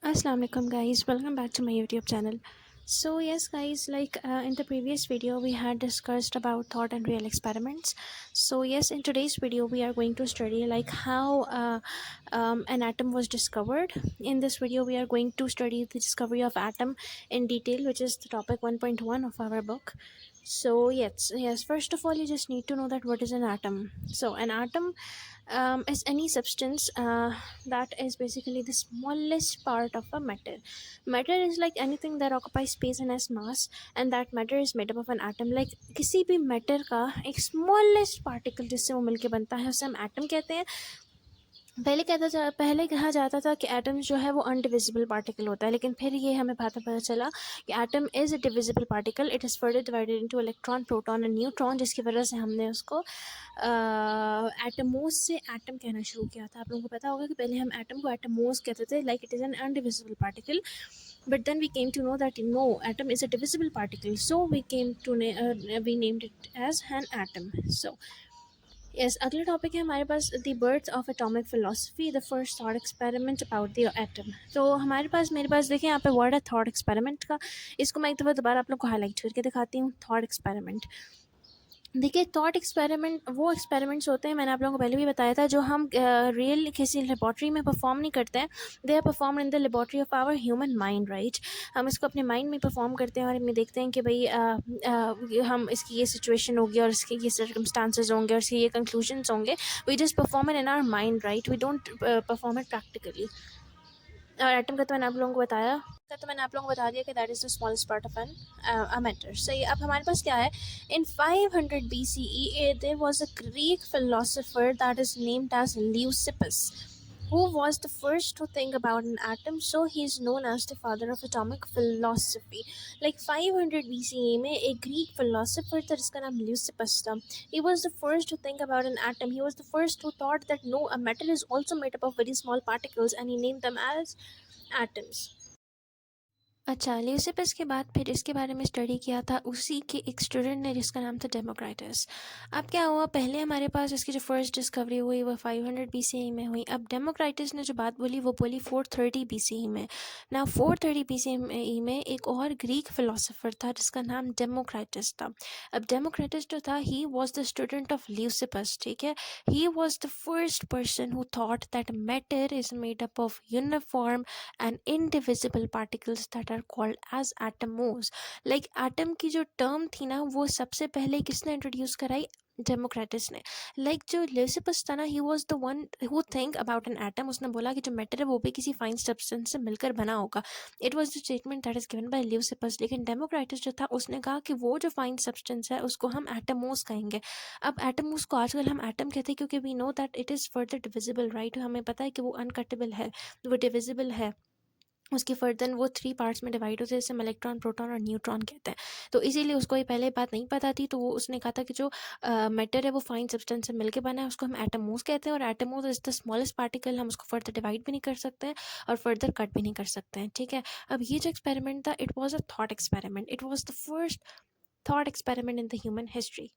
Assalamu alaikum guys, welcome back to my YouTube channel. So yes guys, in the previous video we had discussed about thought and real experiments. So yes, in today's video we are going to study like how an atom was discovered. In this video we are going to study the discovery of atom in detail, which is the topic 1.1 of our book. So yes, first of all you just need to know that what is an atom. So an atom is any substance that is basically the smallest part of a matter. Matter is like anything that occupies space and has mass, and that matter is made up of an atom. Like किसी भी matter का एक smallest particle जिससे वो मिलके बनता है उसे हम atom कहते हैं. पहले कहा जाता था कि एटम्स जो है वो अनडिविजिबल पार्टिकल होता है, लेकिन फिर ये हमें पता चला कि atom is a divisible particle. It is further divided into electron, proton and neutron, जिसकी वजह से हमने उसको एटमोस से एटम कहना शुरू किया था. आप लोगों को पता होगा कि पहले हम एटम को एटमोस कहते थे, like it is an indivisible particle. But then we came to know that no, atom is a divisible particle, so we named it as an atom. So yes, अगला टॉपिक है हमारे पास the birth of atomic philosophy, the first thought experiment about the atom. तो मेरे पास देखिए यहाँ पे word है थॉट एक्सपेरिमेंट का. इसको मैं एक दफ़ा दोबारा आप लोग को हाईलाइट करके दिखाती हूँ. Thought experiment. देखिए, थॉट एक्सपेरिमेंट वो एक्सपेरिमेंट्स होते हैं, मैंने आप लोगों को पहले भी बताया था, जो हम रियल किसी लेबॉर्ट्री में परफॉर्म नहीं करते हैं. They are perform in the laboratory of our human mind, right. हम इसको अपने माइंड में परफॉर्म करते हैं और हमें देखते हैं कि भाई हम इसकी ये सिचुएशन होगी और इसके ये सर्कमस्टांसेस होंगे और इसके ये कंक्लूजन्स होंगे. We just perform in our mind, right. We don't perform it practically. और एटम का तो मैंने आप लोगों को बता दिया कि that is the smallest part of an matter. सही. अब हमारे पास क्या है, in 500 BCE there was a Greek philosopher that is named as Leucippus, who was the first to think about an atom, so he is known as the father of atomic philosophy. Like 500 BCE में एक Greek philosopher था जिसका नाम Leucippus था. He was the first to think about an atom. He was the first who thought that no, a matter is also made up of very small particles, and he named them as atoms. अच्छा, Leucippus के बाद फिर इसके बारे में study किया था उसी के एक स्टूडेंट ने जिसका नाम था डेमोक्राइटस. अब क्या हुआ, पहले हमारे पास इसकी जो फर्स्ट डिस्कवरी हुई वो 500 BCE में हुई. अब डेमोक्राइटस ने जो बात बोली वो बोली 430 BCE में. ना 430 BCE में एक और ग्रीक फिलोसोफर था जिसका नाम डेमोक्राइटस था. अब डेमोक्राइटस जो था, he was the student of Leucippus, ठीक है. He was the first person who thought that matter is made up of uniform and indivisible particles that are called as atomos. Like atom की जो टर्म थी ना, वो सबसे पहले किसने इंट्रोड्यूस कराई? डेमोक्रेटस ने. लाइक जो ल्यूसिपस था ना, he was the one who think about an atom. उसने बोला कि जो मैटर है वो भी किसी फाइन सब्सटेंस से मिलकर बना होगा. It was the statement that is given by Leucippus. लेकिन डेमोक्रेटस जो था उसने कहा कि वो जो फाइन सब्सटेंस है उसको हम एटमोस कहेंगे. अब एटमोस को आजकल हम एटम कहते हैं क्योंकि we know that it is further divisible, right. हमें पता है कि वो अनकटेबल है, वो डिविजिबल है. उसके फर्दर वो 3 पार्ट्स में डिवाइड होते हैं, जैसे हम इलेक्ट्रॉन, प्रोटॉन और न्यूट्रॉन कहते हैं. तो इसीलिए उसको ये पहले बात नहीं पता थी, तो वो उसने कहा था कि जो मैटर है वो फाइन सब्सटेंस से मिलके बना है, उसको हम एटमोस कहते हैं. और Atmos is the smallest particle. हम उसको फर्दर डिवाइड भी नहीं कर सकते हैं और फर्दर कट भी नहीं कर सकते हैं, ठीक है. अब ये जो एक्सपेरिमेंट था, it was a thought experiment. It was the first thought experiment in the human history.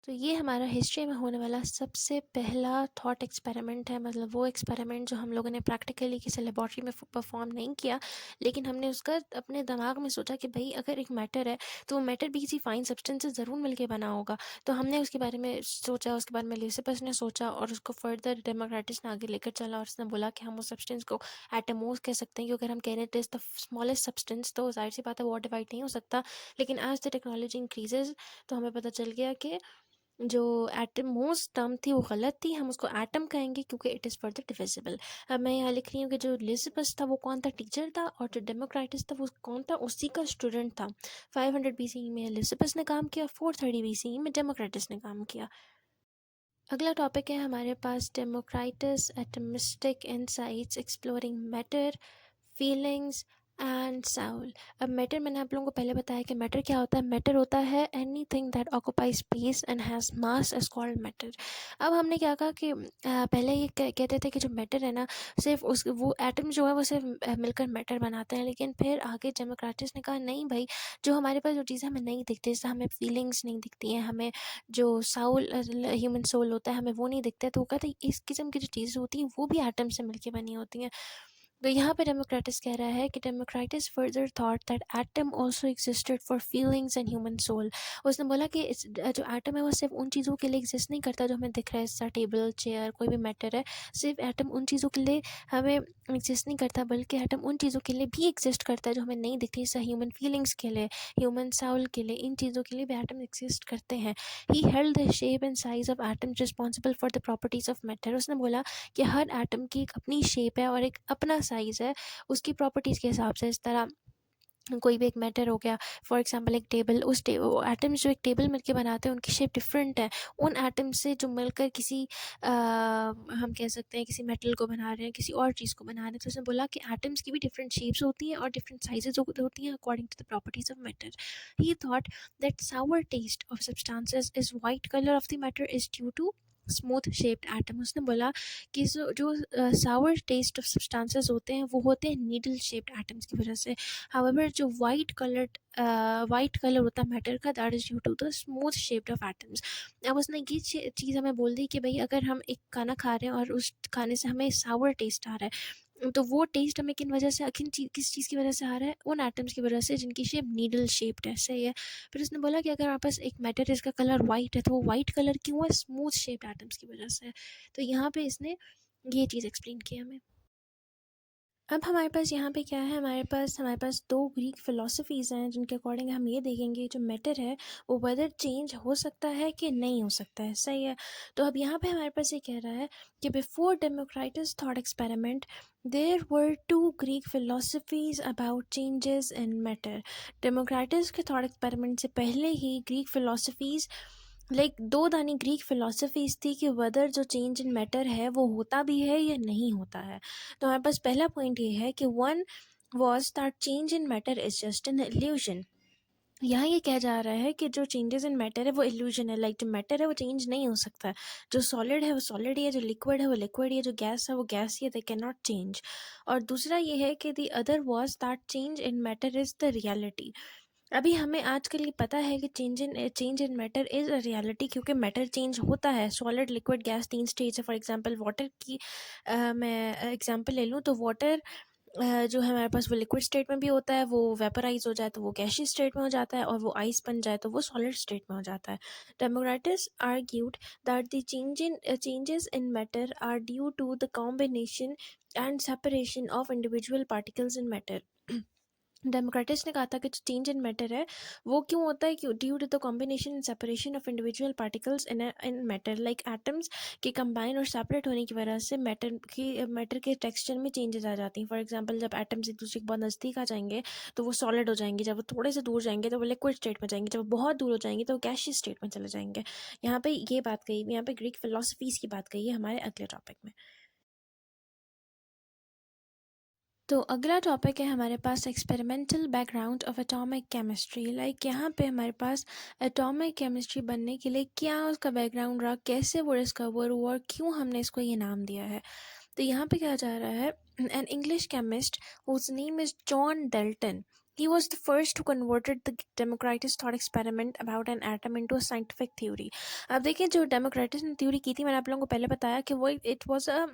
तो ये हमारा हिस्ट्री में होने वाला सबसे पहला थॉट एक्सपेरिमेंट है. मतलब वो एक्सपेरिमेंट जो हम लोगों ने प्रैक्टिकली किसी लेबॉर्ट्री में परफॉर्म नहीं किया, लेकिन हमने उसका अपने दिमाग में सोचा कि भाई अगर एक मैटर है तो वो मैटर भी किसी फाइन सब्सटेंस से ज़रूर मिलके बना होगा. तो हमने उसके बारे में सोचा, उसके बारे में ल्यूसिपस ने सोचा और उसको फर्दर डेमोक्रेटिस ने आगे लेकर चला और उसने बोला कि हम उस सब्सटेंस को एटमोस कह सकते हैं, क्योंकि अगर हम कह रहे थे द स्मॉलेस्ट सब्सटेंस, तो जाहिर सी बात है वो डिवाइड नहीं हो सकता. लेकिन एज द टेक्नोलॉजी इंक्रीजेज तो हमें पता चल गया कि जो एटमोस टर्म थी वो गलत थी, हम उसको एटम कहेंगे क्योंकि इट इज़ फर्दर डिविजिबल. अब मैं यहाँ लिख रही हूँ कि जो लिजिबस था वो कौन था? टीचर था. और जो डेमोक्राइटिस था वो कौन था? उसी का स्टूडेंट था. 500 BCE में लिजिबस ने काम किया, 430 BCE में डेमोक्राइटिस ने काम किया. अगला टॉपिक है हमारे पास Democritus atomistic insights exploring matter, feelings and soul. अब मैटर मैंने आप लोगों को पहले बताया कि मैटर क्या होता है. मैटर होता है anything that occupy space and has mass is called matter. अब हमने क्या कहा कि पहले ये कहते थे कि जो मैटर है ना, सिर्फ उस वो एटम जो है वो सिर्फ मिलकर मैटर बनाते हैं. लेकिन फिर आगे डेमोक्रेटिस ने कहा नहीं भाई, जो हमारे पास जो चीज़ें हमें नहीं दिखती, जैसे हमें फीलिंग्स नहीं दिखती हैं, हमें जो साउल ह्यूमन सोल होता है हमें वो नहीं दिखता है, तो वो कहते हैं इस किस्म की जो चीज़ें होती हैं वो भी एटम से मिलके बनी होती हैं. तो यहाँ पे डेमोक्रेटिस कह रहा है कि Democritus further thought that atom also existed for feelings and human soul. उसने बोला कि जो एटम है वो सिर्फ उन चीज़ों के लिए एग्जिस्ट नहीं करता जो हमें दिख रहा है, जैसा टेबल, चेयर, कोई भी मैटर है। सिर्फ एटम उन चीज़ों के लिए हमें एग्जिस्ट नहीं करता, बल्कि एटम उन चीज़ों के लिए भी एग्जिस्ट करता है जो हमें नहीं दिखती, जैसे ह्यूमन फीलिंग्स के लिए, ह्यूमन सोल के लिए, इन चीज़ों के लिए भी एटम एग्जिस्ट करते हैं। He held the shape and size of atoms responsible for the properties of matter. उसने बोला कि हर एटम की एक अपनी शेप है और एक अपना साइज़ है उसकी प्रॉपर्टीज़ के हिसाब से। इस तरह कोई भी एक मैटर हो गया, फॉर एग्जांपल एक टेबल, उस एटम्स जो एक टेबल मिलके बनाते हैं उनकी शेप डिफरेंट है उन एटम्स से जो मिलकर किसी हम कह सकते हैं किसी मेटल को बना रहे हैं, किसी और चीज़ को बना रहे हैं। तो उसने बोला कि एटम्स की भी डिफरेंट शेप्स होती हैं और डिफरेंट साइजेस होती हैं according to the properties of matter. He thought that sour taste of substances is white colour of the matter is due to smooth shaped atom. उसने बोला कि जो जो सावर टेस्ट ऑफ सब्सटेंसेस होते हैं वो होते हैं नीडल शेप्ड एटम्स की वजह से। हाउएवर जो वाइट कलर होता है मैटर का, that is due to the smooth shaped of atoms. अब उसने ये चीज़ हमें बोल दी कि भाई अगर हम एक खाना खा रहे हैं और उस खाने से हमें सावर टेस्ट आ रहा है, तो वो टेस्ट हमें किन वजह से किस चीज़ की वजह से आ रहा है, उन एटम्स की वजह से जिनकी शेप नीडल शेप्ड है। सही है। फिर उसने बोला कि अगर हमारे पास एक मैटर है इसका कलर वाइट है, तो वो वाइट कलर क्यों है, स्मूथ शेप्ड एटम्स की वजह से। तो यहाँ पे इसने ये चीज़ एक्सप्लेन की हमें। अब हमारे पास यहाँ पे क्या है, हमारे पास दो ग्रीक फ़िलॉसफ़ीज़ हैं जिनके अकॉर्डिंग हम ये देखेंगे जो मैटर है वो वेदर चेंज हो सकता है कि नहीं हो सकता है। सही है। तो अब यहाँ पे हमारे पास ये कह रहा है कि before Democritus thought experiment there were two Greek philosophies about changes in matter. Democritus के थॉट एक्सपेरिमेंट से पहले ही ग्रीक फ़िलॉसफ़ीज़ दो दानी ग्रीक फ़िलॉसफ़ीज़ थी कि वेदर जो चेंज इन मैटर है वो होता भी है या नहीं होता है। तो हमारे पास पहला पॉइंट ये है कि one was that change in matter is just an illusion. यहाँ ये कहा जा रहा है कि जो चेंजेस इन मैटर है वो इल्यूजन है। जो मैटर है वो चेंज नहीं हो सकता। जो सॉलिड है वो सॉलिड ही है, जो लिक्विड है वो लिक्विड ही है, जो गैस है वो गैस ही है, दे कैन नॉट चेंज। और दूसरा ये है कि the other was that change in matter is the reality. अभी हमें आजकल ये पता है कि change in matter is a reality, क्योंकि मैटर चेंज होता है। सॉलिड, लिक्विड, गैस, तीन स्टेज है। फॉर एग्जांपल वाटर की मैं एग्जांपल ले लूँ तो वाटर जो है हमारे पास वो लिक्विड स्टेट में भी होता है, वो वेपराइज हो जाए तो वो गैसियस स्टेट में हो जाता है, और वो आइस बन जाए तो वो सॉलिड स्टेट में हो जाता है। Democritus argued that the changes in matter are due to the combination and separation of individual particles in matter. Democritus ने कहा था कि जो चेंज इन मैटर है वो क्यों होता है, क्यों due to the combination and separation of individual particles in matter, like atoms के कंबाइन और सेपरेट होने की वजह से मैटर के टेक्सचर में चेंजेस आ जाती हैं। फॉर एग्जांपल जब एटम्स एक दूसरे के बहुत नज़दीक आ जाएंगे तो वो सॉलिड हो जाएंगे, जब वो थोड़े से दूर जाएंगे तो वो लिक्विड स्टेट में जाएंगे, जब वो बहुत दूर हो जाएंगे तो वो गैसियस स्टेट में चले जाएंगे। यहाँ पे ये बात कही, यहाँ पे ग्रीक फिलोसफीज़ की बात कही है हमारे अगले टॉपिक में। तो अगला टॉपिक है हमारे पास experimental background of atomic chemistry. Like यहाँ पे हमारे पास एटॉमिक केमिस्ट्री बनने के लिए क्या उसका बैकग्राउंड रहा, कैसे वो डिस्कवर हुआ और क्यों हमने इसको ये नाम दिया है। तो यहाँ पे कहा जा रहा है an English chemist whose name is John Dalton. He was the first who converted the Democritus thought experiment about an atom into a scientific theory. अब देखिए जो डेमोक्रेटिस ने थ्योरी की थी, मैंने आप लोगों को पहले बताया कि वो it was a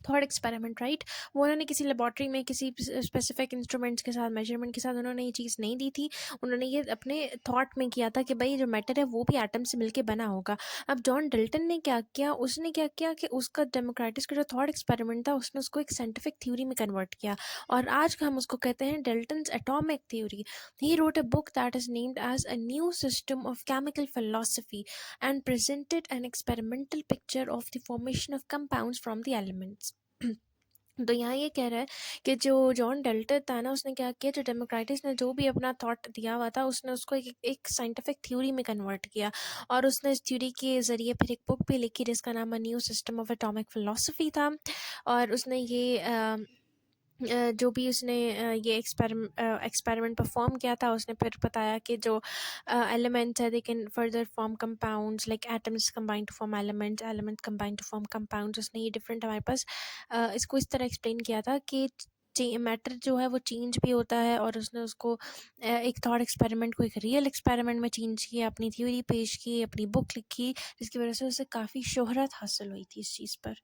thought experiment, right. वो उन्होंने किसी लेबॉर्ट्री में किसी स्पेसिफिक इंस्ट्रूमेंट्स के साथ, मेजरमेंट के साथ उन्होंने ये चीज़ नहीं दी थी। उन्होंने ये अपने थॉट में किया था कि भाई जो मैटर है वो भी एटम से मिलके बना होगा। अब जॉन डल्टन ने क्या किया, उसने क्या किया कि उसका डेमोक्रेटिस का जो थॉट एक्सपेरिमेंट था उसने उसको एक साइंटिफिक थ्योरी में कन्वर्ट किया, और आज हम उसको कहते हैं Dalton's atomic theory. He wrote a book that is named as a new system of chemical philosophy and presented an experimental picture of the formation of compounds from the elements. तो यहाँ ये कह रहा है कि जो जॉन डल्टन था ना, उसने क्या किया, जो डेमोक्रेटिस ने जो भी अपना थॉट दिया हुआ था उसने उसको एक साइंटिफिक थ्योरी में कन्वर्ट किया, और उसने इस थ्योरी के ज़रिए फिर एक बुक भी लिखी जिसका नाम new system of atomic philosophy था। और उसने ये जो भी उसने ये एक्सपेरिमेंट परफॉर्म किया था, उसने फिर बताया कि जो एलिमेंट्स है they can further form compounds, like atoms combine to form elements, element combine to form compounds. उसने ये डिफरेंट हमारे पास इसको इस तरह एक्सप्लेन किया था कि मैटर जो है वो चेंज भी होता है, और उसने उसको एक थॉट एक्सपेरिमेंट को एक रियल एक्सपेरिमेंट में चेंज किया, अपनी थ्योरी पेश की, अपनी बुक लिखी, जिसकी वजह से उसे काफ़ी शोहरत हासिल हुई थी इस चीज़ पर।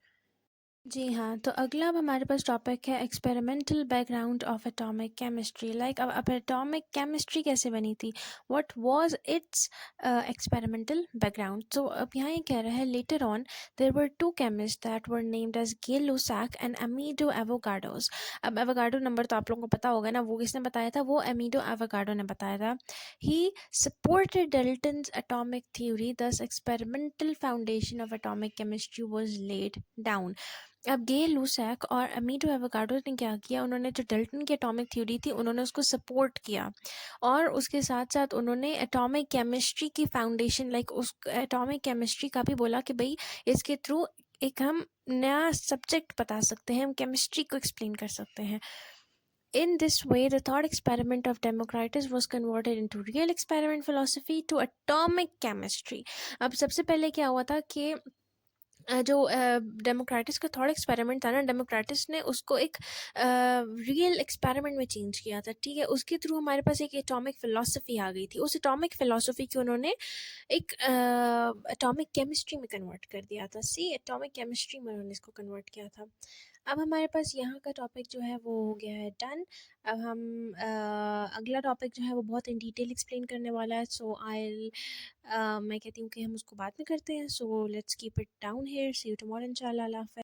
जी हाँ, तो अगला अब हमारे पास टॉपिक है experimental background of atomic chemistry. Like अब एटॉमिक केमिस्ट्री कैसे बनी थी, what was its experimental background. तो अब यहाँ ये कह रहा है later on there were two chemist that were named as Gay Lussac and Amedeo Avogadro's. अब एवोगाडो नंबर तो आप लोगों को पता होगा ना, वो किसने बताया था, वो अमीडो एवोगाडो ने बताया था। He supported Dalton's atomic theory, thus experimental foundation of atomic chemistry was laid down. अब गे लूसैक और अमीडो एवोगाडो ने क्या किया, उन्होंने जो डल्टन की एटॉमिक थ्योरी थी उन्होंने उसको सपोर्ट किया, और उसके साथ साथ उन्होंने एटॉमिक केमिस्ट्री की फाउंडेशन लाइक उस एटॉमिक केमिस्ट्री का भी बोला कि भाई इसके थ्रू एक हम नया सब्जेक्ट बता सकते हैं, हम केमिस्ट्री को एक्सप्लेन कर सकते हैं। In this way, the thought experiment of Democritus was converted into real experiment philosophy to atomic chemistry. अब सबसे पहले क्या हुआ था कि जो डेमोक्रेटिस का थॉट एक्सपेरिमेंट था ना, डेमोक्रेटिस ने उसको एक रियल एक्सपेरिमेंट में चेंज किया था, ठीक है। उसके थ्रू हमारे पास एक एटॉमिक फिलॉसफी आ गई थी, उस एटॉमिक फिलॉसफी को उन्होंने एक एटॉमिक केमिस्ट्री में कन्वर्ट कर दिया था। सी एटॉमिक केमिस्ट्री में उन्होंने इसको कन्वर्ट किया था। अब हमारे पास यहाँ का टॉपिक जो है वो हो गया है डन। अब हम अगला टॉपिक जो है वो बहुत इन डिटेल एक्सप्लेन करने वाला है, सो आई मैं कहती हूँ कि हम उसको बाद में करते हैं। So let's keep it down here, see you tomorrow इंशाल्लाह। अल्लाह हाफ़िज़।